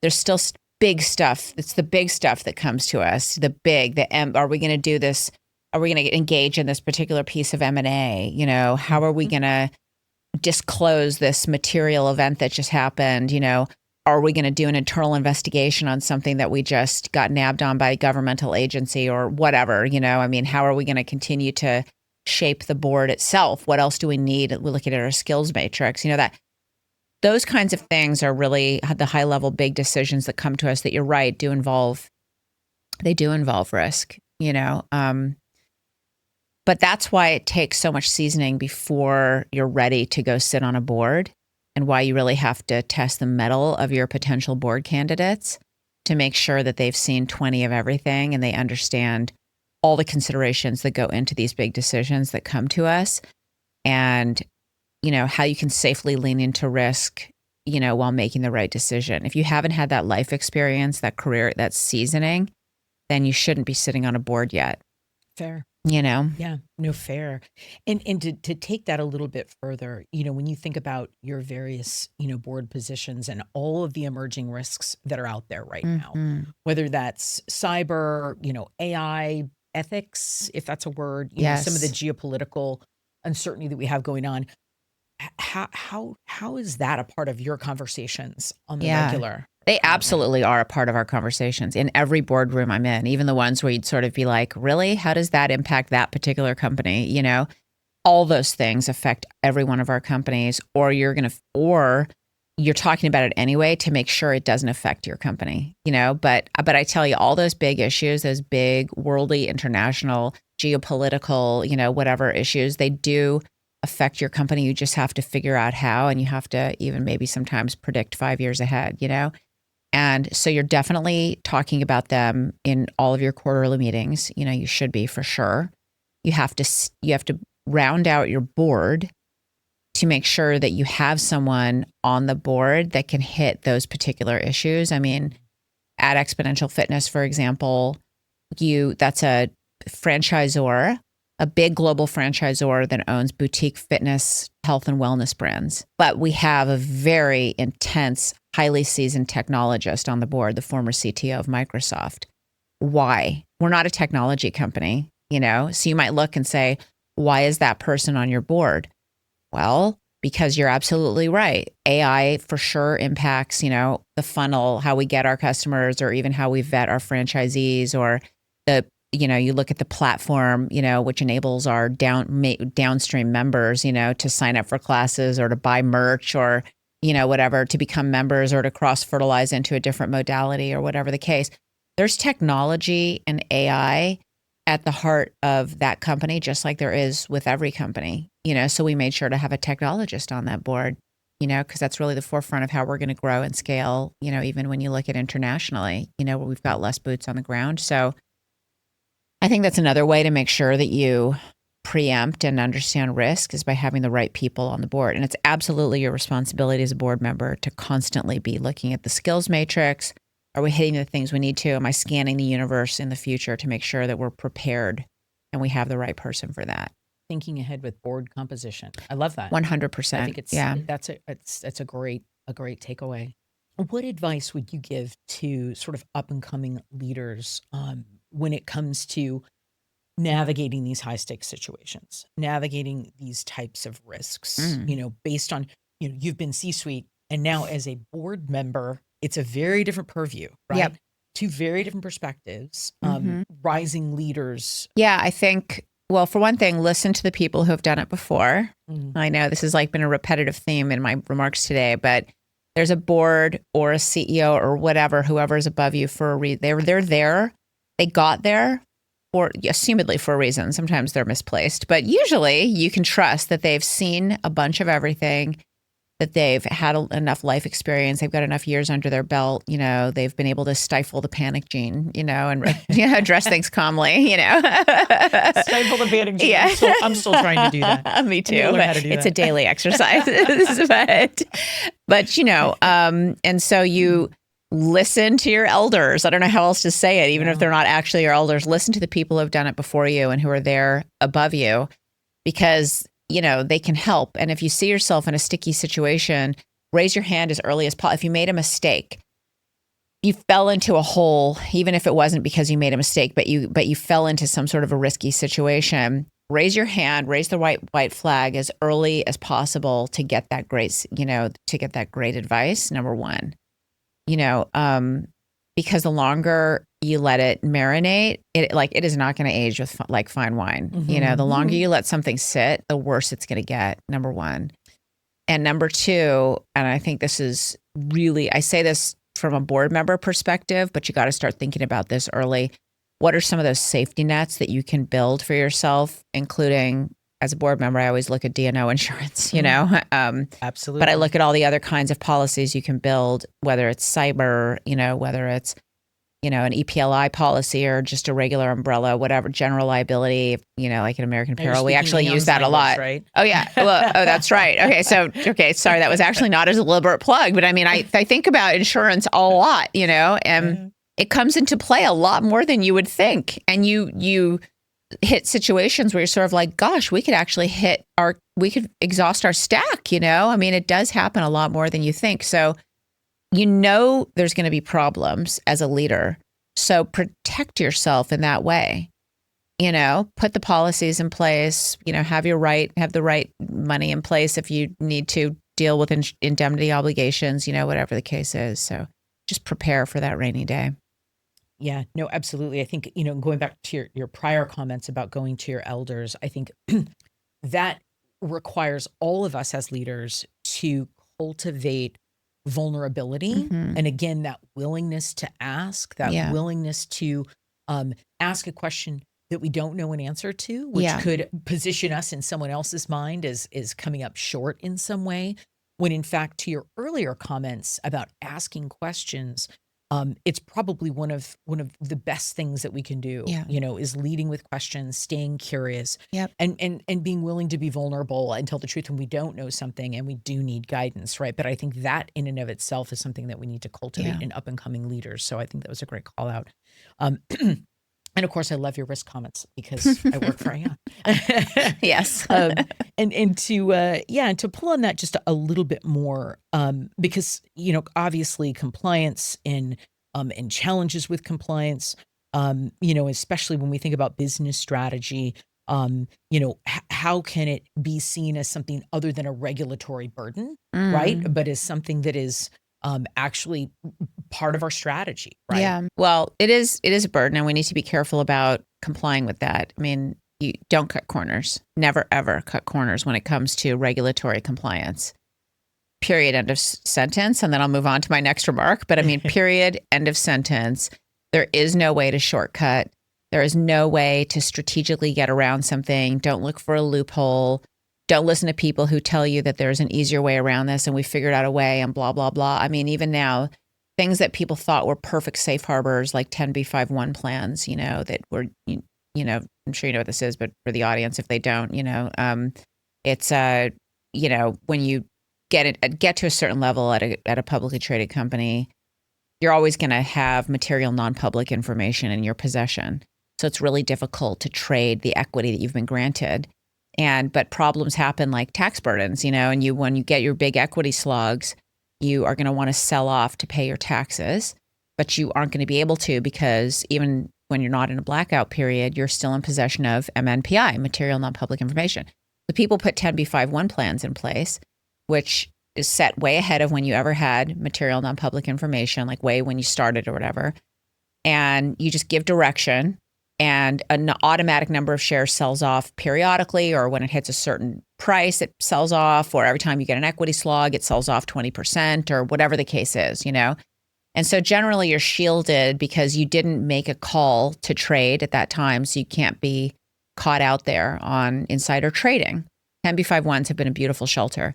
There's still big stuff. It's the big stuff that comes to us. Are we going to do this? Are we going to engage in this particular piece of M&A? How are we going to disclose this material event that just happened? Are we going to do an internal investigation on something that we just got nabbed on by a governmental agency or whatever? How are we going to continue to shape the board itself? What else do we need? We're looking at our skills matrix, those kinds of things are really the high level, big decisions that come to us that you're right, do involve risk, but that's why it takes so much seasoning before you're ready to go sit on a board, and why you really have to test the mettle of your potential board candidates to make sure that they've seen 20 of everything and they understand all the considerations that go into these big decisions that come to us, and, how you can safely lean into risk, while making the right decision. If you haven't had that life experience, that career, that seasoning, then you shouldn't be sitting on a board yet. Fair. Yeah, no, fair. And to take that a little bit further, when you think about your various, board positions and all of the emerging risks that are out there right now, whether that's cyber, AI, ethics, if that's a word, some of the geopolitical uncertainty that we have going on, how is that a part of your conversations on the regular? They absolutely are a part of our conversations in every boardroom I'm in, even the ones where you'd sort of be like, really? How does that impact that particular company? You know, all those things affect every one of our companies, or you're talking about it anyway to make sure it doesn't affect your company, you know, but I tell you, all those big issues, those big worldly, international, geopolitical, you know, whatever issues, they do affect your company. You just have to figure out how, and you have to even maybe sometimes predict 5 years ahead, you know? And so you're definitely talking about them in all of your quarterly meetings. You know, you should be, for sure. You have to round out your board to make sure that you have someone on the board that can hit those particular issues. I mean, at Exponential Fitness, for example, that's a franchisor, a big global franchisor that owns boutique fitness, health, and wellness brands. But we have a very intense, highly seasoned technologist on the board, the former CTO of Microsoft. Why? We're not a technology company, you know? So you might look and say, why is that person on your board? Well, because you're absolutely right. AI for sure impacts, you know, the funnel, how we get our customers, or even how we vet our franchisees, or you look at the platform, you know, which enables our downstream members, you know, to sign up for classes or to buy merch or, you know, whatever, to become members or to cross-fertilize into a different modality or whatever the case. There's technology and AI at the heart of that company, just like there is with every company, you know, so we made sure to have a technologist on that board, you know, because that's really the forefront of how we're going to grow and scale, you know, even when you look at internationally, you know, where we've got less boots on the ground. So I think that's another way to make sure that you preempt and understand risk, is by having the right people on the board. And it's absolutely your responsibility as a board member to constantly be looking at the skills matrix. Are we hitting the things we need to? Am I scanning the universe in the future to make sure that we're prepared and we have the right person for that? Thinking ahead with board composition. I love that. 100%. I think that's a great takeaway. What advice would you give to sort of up and coming leaders when it comes to navigating these high stakes situations, navigating these types of risks, you know, based on, you know, you've been C-suite, and now as a board member, it's a very different purview, right? Yep. Two very different perspectives, rising leaders. Yeah, I think, well, for one thing, listen to the people who have done it before. I know this has like been a repetitive theme in my remarks today, but there's a board or a CEO or whatever, whoever's above you for a reason. They're there. They got there for, assumedly for a reason. Sometimes they're misplaced, but usually you can trust that they've seen a bunch of everything, that they've had enough life experience, they've got enough years under their belt, you know, they've been able to stifle the panic gene, you know, and address things calmly, you know. Stifle the panic gene. Yeah. I'm still trying to do that. Me too. It's a daily exercise. but, you know, and so you listen to your elders. I don't know how else to say it, even if they're not actually your elders. Listen to the people who have done it before you and who are there above you, because you know, they can help. And if you see yourself in a sticky situation, raise your hand as early as possible. If you made a mistake, you fell into a hole, even if it wasn't because you made a mistake, but you fell into some sort of a risky situation, raise your hand, raise the white flag as early as possible to get that great, you know, to get that great advice. Number one, you know, because the longer you let it marinate, it is not going to age with like fine wine. You know, the longer you let something sit, the worse it's going to get, number one. And number two, and I think this is really, I say this from a board member perspective, but you got to start thinking about this early. What are some of those safety nets that you can build for yourself, including, as a board member, I always look at D&O insurance, you know? Absolutely. But I look at all the other kinds of policies you can build, whether it's cyber, you know, whether it's, you know, an EPLI policy or just a regular umbrella, whatever, general liability, you know, like an American Apparel. We actually use that a lot. Right? Oh, yeah. Well, oh, that's right. Okay. Sorry. That was actually not a deliberate plug, but I mean, I think about insurance a lot, you know, and it comes into play a lot more than you would think. And you hit situations where you're sort of like, gosh, we could actually we could exhaust our stack, you know? I mean, it does happen a lot more than you think. So, you know, there's going to be problems as a leader. So protect yourself in that way, you know, put the policies in place, you know, have the right money in place if you need to deal with indemnity obligations, you know, whatever the case is. So just prepare for that rainy day. Yeah, no, absolutely. I think, going back to your prior comments about going to your elders, I think that requires all of us as leaders to cultivate vulnerability. Hmm. And again, that willingness to ask, that Yeah. willingness to ask a question that we don't know an answer to, which Yeah. could position us in someone else's mind as is coming up short in some way. When in fact, to your earlier comments about asking questions, it's probably one of the best things that we can do, Yeah. is leading with questions, staying curious, Yep. and being willing to be vulnerable and tell the truth when we don't know something and we do need guidance, right? But I think that in and of itself is something that we need to cultivate Yeah. in up and coming leaders. So I think that was a great call out. Um, and of course, I love your risk comments because I work for Aon. Yes. And to pull on that just a little bit more, because obviously compliance and challenges with compliance, especially when we think about business strategy, how can it be seen as something other than a regulatory burden, right? Mm. But as something that is actually part of our strategy, right? Yeah. Well, it is a burden, and we need to be careful about complying with that. I mean, you don't cut corners. Never, ever cut corners when it comes to regulatory compliance. Period. End of sentence. And then I'll move on to my next remark. But I mean, period. End of sentence. There is no way to shortcut. There is no way to strategically get around something. Don't look for a loophole. Don't listen to people who tell you that there's an easier way around this and we figured out a way and blah, blah, blah. I mean, even now, things that people thought were perfect safe harbors, like 10b5-1 plans, that were, I'm sure you know what this is, but for the audience, if they don't, it's, when you get to a certain level at a publicly traded company, you're always going to have material non-public information in your possession. So it's really difficult to trade the equity that you've been granted. But problems happen like tax burdens, and when you get your big equity slugs, you are going to want to sell off to pay your taxes, but you aren't going to be able to because even when you're not in a blackout period, you're still in possession of MNPI, material non-public information. So people put 10b5-1 plans in place, which is set way ahead of when you ever had material non-public information, like way when you started or whatever. And you just give direction and an automatic number of shares sells off periodically, or when it hits a certain price, it sells off, or every time you get an equity slug, it sells off 20% or whatever the case is, And so generally you're shielded because you didn't make a call to trade at that time. So you can't be caught out there on insider trading. 10b5-1s have been a beautiful shelter.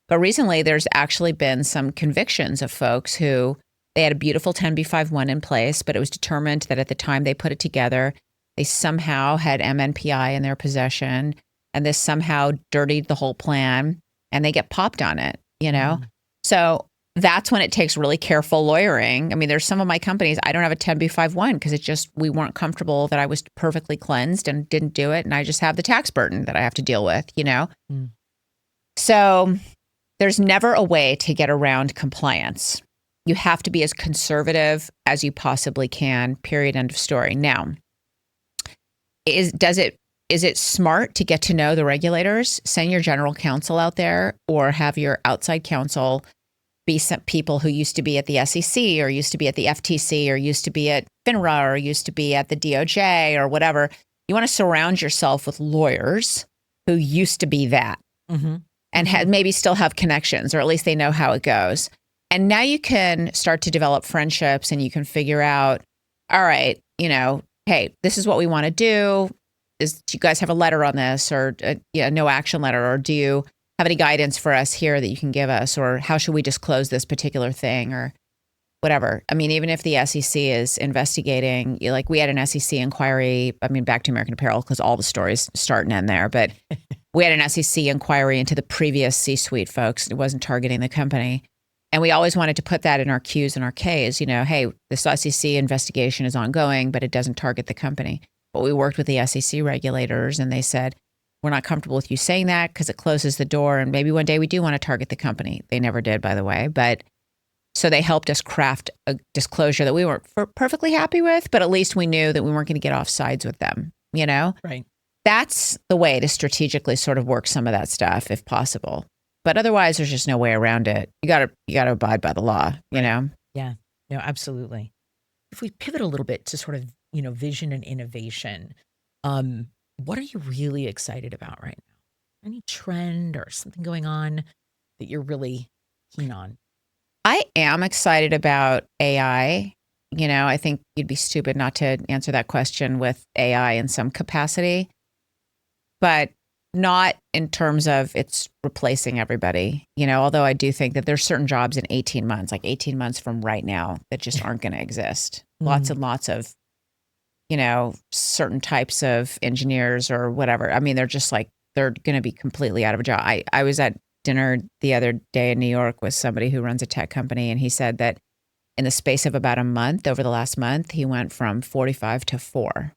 But recently there's actually been some convictions of folks who they had a beautiful 10b5-1 in place, but it was determined that at the time they put it together, they somehow had MNPI in their possession, and this somehow dirtied the whole plan, and they get popped on it, So that's when it takes really careful lawyering. I mean, there's some of my companies, I don't have a 10b5-1 because we weren't comfortable that I was perfectly cleansed and didn't do it, and I just have the tax burden that I have to deal with, So there's never a way to get around compliance. You have to be as conservative as you possibly can, period, end of story. Now, is it smart to get to know the regulators? Send your general counsel out there, or have your outside counsel be some people who used to be at the SEC or used to be at the FTC or used to be at FINRA or used to be at the DOJ or whatever. You want to surround yourself with lawyers who used to be that and maybe still have connections, or at least they know how it goes. And now you can start to develop friendships and you can figure out, all right, hey, this is what we want to do. Do you guys have a letter on this, or no action letter? Or do you have any guidance for us here that you can give us? Or how should we disclose this particular thing, or whatever? I mean, even if the SEC is investigating, like we had an SEC inquiry, back to American Apparel because all the stories start and end there, but we had an SEC inquiry into the previous C-suite folks. It wasn't targeting the company. And we always wanted to put that in our Qs and our Ks, hey, this SEC investigation is ongoing, but it doesn't target the company. But we worked with the SEC regulators and they said, we're not comfortable with you saying that because it closes the door. And maybe one day we do want to target the company. They never did, by the way. But so they helped us craft a disclosure that we weren't perfectly happy with, but at least we knew that we weren't going to get off sides with them, Right. That's the way to strategically sort of work some of that stuff if possible. But otherwise, there's just no way around it. You got to abide by the law, Yeah. No, absolutely. If we pivot a little bit to sort of, vision and innovation, what are you really excited about right now? Any trend or something going on that you're really keen on? I am excited about AI. I think you'd be stupid not to answer that question with AI in some capacity, but not in terms of it's replacing everybody. Although I do think that there's certain jobs in 18 months, like 18 months from right now, that just aren't going to exist. Lots Mm, and lots of, certain types of engineers or whatever. I mean, they're just like, they're going to be completely out of a job. I was at dinner the other day in New York with somebody who runs a tech company, and he said that in the space of about a month, over the last month, he went from 45 to 4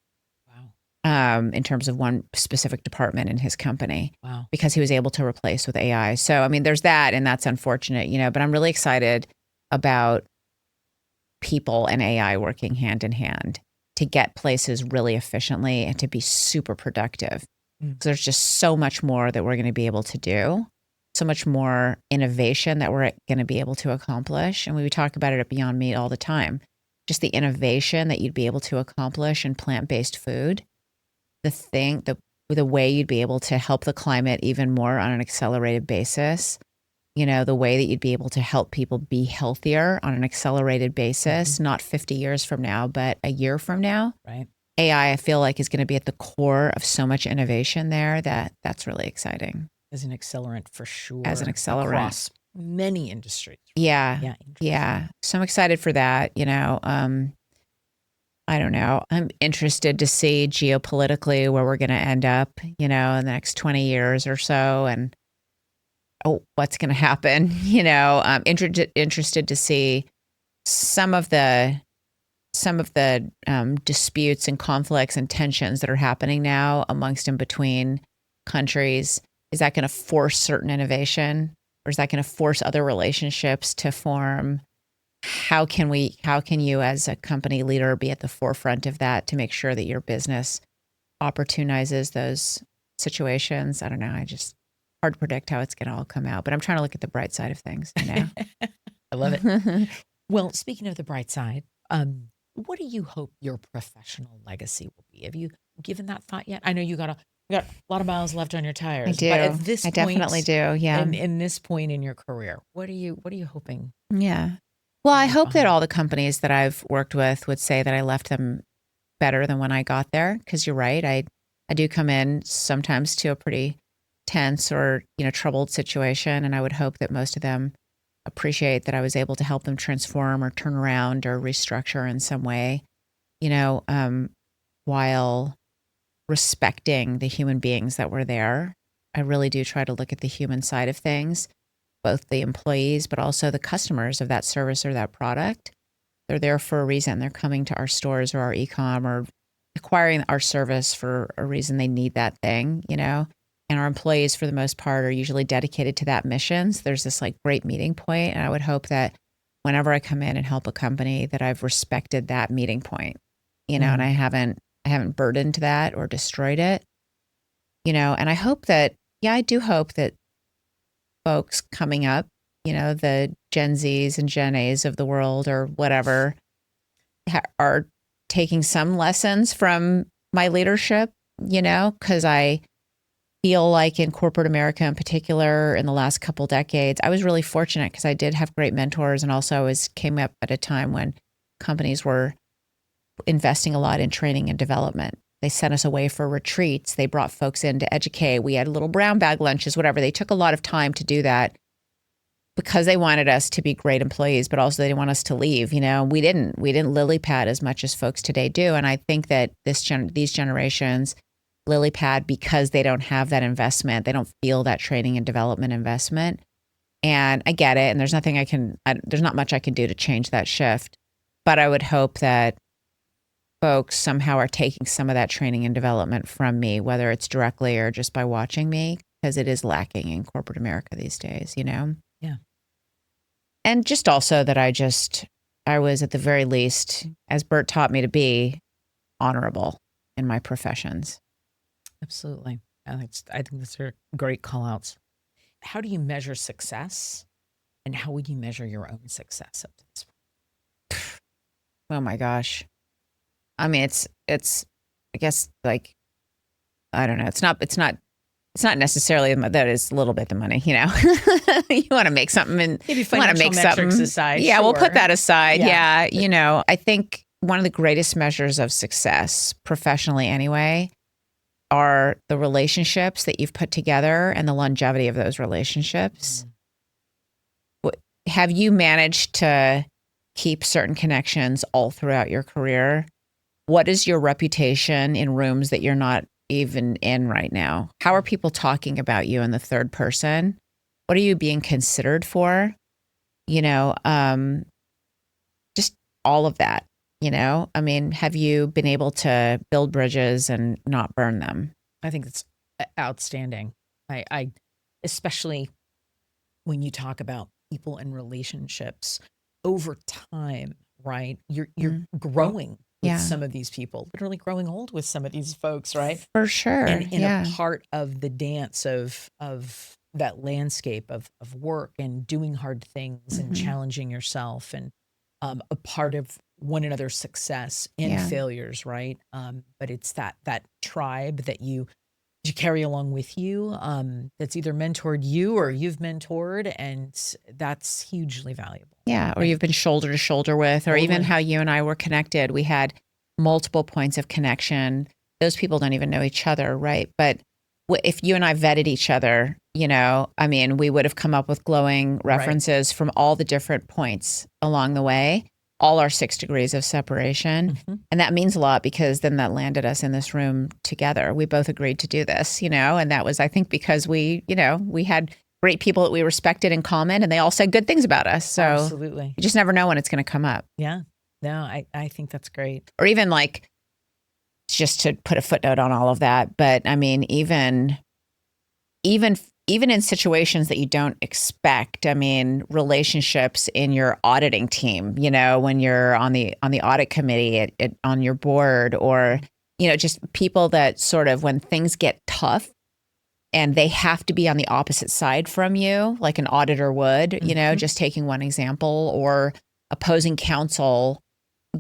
wow. in terms of one specific department in his company Wow. because he was able to replace with AI. So, I mean, there's that, and that's unfortunate, but I'm really excited about people and AI working hand in hand to get places really efficiently and to be super productive. Mm, Because there's just so much more that we're going to be able to do, so much more innovation that we're going to be able to accomplish. And we talk about it at Beyond Meat all the time. Just the innovation that you'd be able to accomplish in plant-based food, the way you'd be able to help the climate even more on an accelerated basis, the way that you'd be able to help people be healthier on an accelerated basis, mhm, not 50 years from now, but a year from now. right. AI, I feel like, is going to be at the core of so much innovation there that's really exciting As an accelerant for as an sure accelerant. across many industries. Yeah. Yeah, interesting. Yeah. So I'm excited for that. I don't know. I'm interested to see geopolitically where we're going to end up, in the next 20 years or so, and what's going to happen. I'm interested to see some of the disputes and conflicts and tensions that are happening now amongst and between countries. Is that going to force certain innovation, or is that going to force other relationships to form? How can you as a company leader be at the forefront of that to make sure that your business opportunizes those situations? I don't know. I just hard to predict how it's going to all come out, but I'm trying to look at the bright side of things. I love it. Well, speaking of the bright side, what do you hope your professional legacy will be? Have you given that thought yet? I know you got a lot of miles left on your I tires, but at do. this I definitely point do. Yeah. in this point in your career, what are you hoping Yeah. Well, to I leave hope that behind? all the companies that I've worked with would say that I left them better than when I got there. Because you're right, I do come in sometimes to a pretty tense or troubled situation, and I would hope that most of them appreciate that I was able to help them transform or turn around or restructure in some way. You know, um, while respecting the human beings that were there. I really do try to look at the human side of things, both the employees, but also the customers of that service or that product. They're there for a reason. They're coming to our stores or our e-com or acquiring our service for a reason. They need that thing. And our employees, for the most part, are usually dedicated to that mission. So there's this like great meeting point. And I would hope that whenever I come in and help a company, that I've respected that meeting point, and Mm, I haven't burdened that or destroyed it. And I hope that, yeah, I do hope that folks coming up, the Gen Zs and Gen As of the world or whatever, are taking some lessons from my leadership, because I feel like in corporate America in particular, in the last couple decades, I was really fortunate because I did have great mentors, and also I came up at a time when companies were investing a lot in training and development. They sent us away for retreats. They brought folks in to educate. We had little brown bag lunches, whatever. They took a lot of time to do that because they wanted us to be great employees, but also they didn't want us to leave. We didn't lily pad as much as folks today do. And I think that these generations lily pad because they don't have that investment. They don't feel that training and development investment. And I get it. And there's not much I can do to change that shift. But I would hope that folks somehow are taking some of that training and development from me, whether it's directly or just by watching me, because it is lacking in corporate America these days. yeah, And just also that I was at the very least, as Bert taught me to be, honorable in my professions. absolutely. I think those are great call outs. How do you measure success, and how would you measure your own success up to this point? Oh my gosh. I mean, it's, I guess, like, I don't know. It's not necessarily that is a little bit the money, you know. You want to make something and Maybe you want to financial make metrics something aside. Yeah, we'll put that aside. Yeah. You know, I think one of the greatest measures of success, professionally anyway, are the relationships that you've put together and the longevity of those relationships. Have you managed to keep certain connections all throughout your career? What is your reputation in rooms that you're not even in right now? How are people talking about you in the third person? What are you being considered for? You know, just all of that, you know? I mean, have you been able to build bridges and not burn them? I think it's outstanding. I especially when you talk about people and relationships over time, right? You're growing with Yeah. some of these people, literally growing old with some of these folks, right? For sure. And in Yeah. a part of the dance of that landscape of work and doing hard things and challenging yourself and a part of one another's success and Yeah. failures, right? But it's that tribe that you carry along with you, that's either mentored you or you've mentored, and that's hugely valuable. Yeah, or you've been shoulder to shoulder with, or even Totally. how you and I were connected. We had multiple points of connection. Those people don't even know each other, right? But if you and I vetted each other, you know, I mean, we would have come up with glowing references from all the different points along the way, all our 6 degrees of separation. And that means a lot because then that landed us in this room together. We both agreed to do this, you know, and that was, I think, because we, you know, we had great people that we respected in common and they all said good things about us. So Absolutely. you just never know when it's going to come up. Yeah. No, I think that's great. Or even like, just to put a footnote on all of that, but I mean, even in situations that you don't expect, I mean, relationships in your auditing team, you know, when you're on the audit committee on your board, or, you know, just people that sort of, when things get tough and they have to be on the opposite side from you, like an auditor would, you know, just taking one example, or opposing counsel.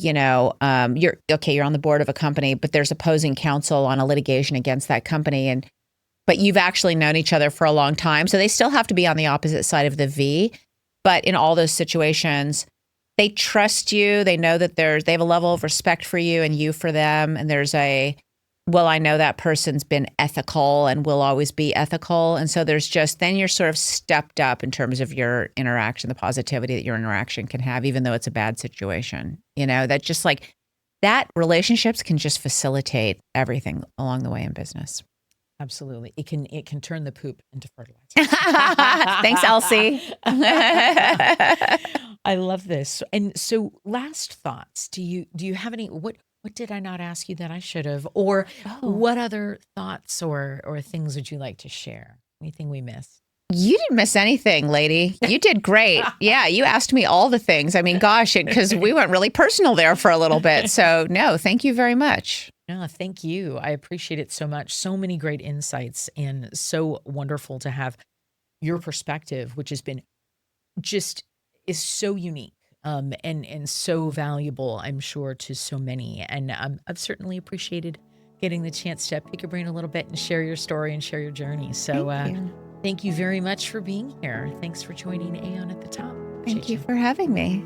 You know, you're on the board of a company, but there's opposing counsel on a litigation against that company, but you've actually known each other for a long time. So they still have to be on the opposite side of the V. But in all those situations, they trust you. They know that they have a level of respect for you and you for them. And there's I know that person's been ethical and will always be ethical. And so then you're sort of stepped up in terms of your interaction, the positivity that your interaction can have, even though it's a bad situation. You know, that just like that, relationships can just facilitate everything along the way in business. Absolutely. It can turn the poop into fertilizer. Thanks, Elsie. I love this. And so last thoughts, do you have any, what did I not ask you that I should have? Or what other thoughts or things would you like to share? Anything we missed? You didn't miss anything, lady. You did great. Yeah, you asked me all the things. I mean, gosh, because we went really personal there for a little bit. So no, thank you very much. No, thank you. I appreciate it so much. So many great insights, and so wonderful to have your perspective, which has been is so unique. And so valuable, I'm sure, to so many. And I've certainly appreciated getting the chance to pick your brain a little bit and share your story and share your journey. So thank you very much for being here. Thanks for joining Aeon at the Top. Thank you for having me.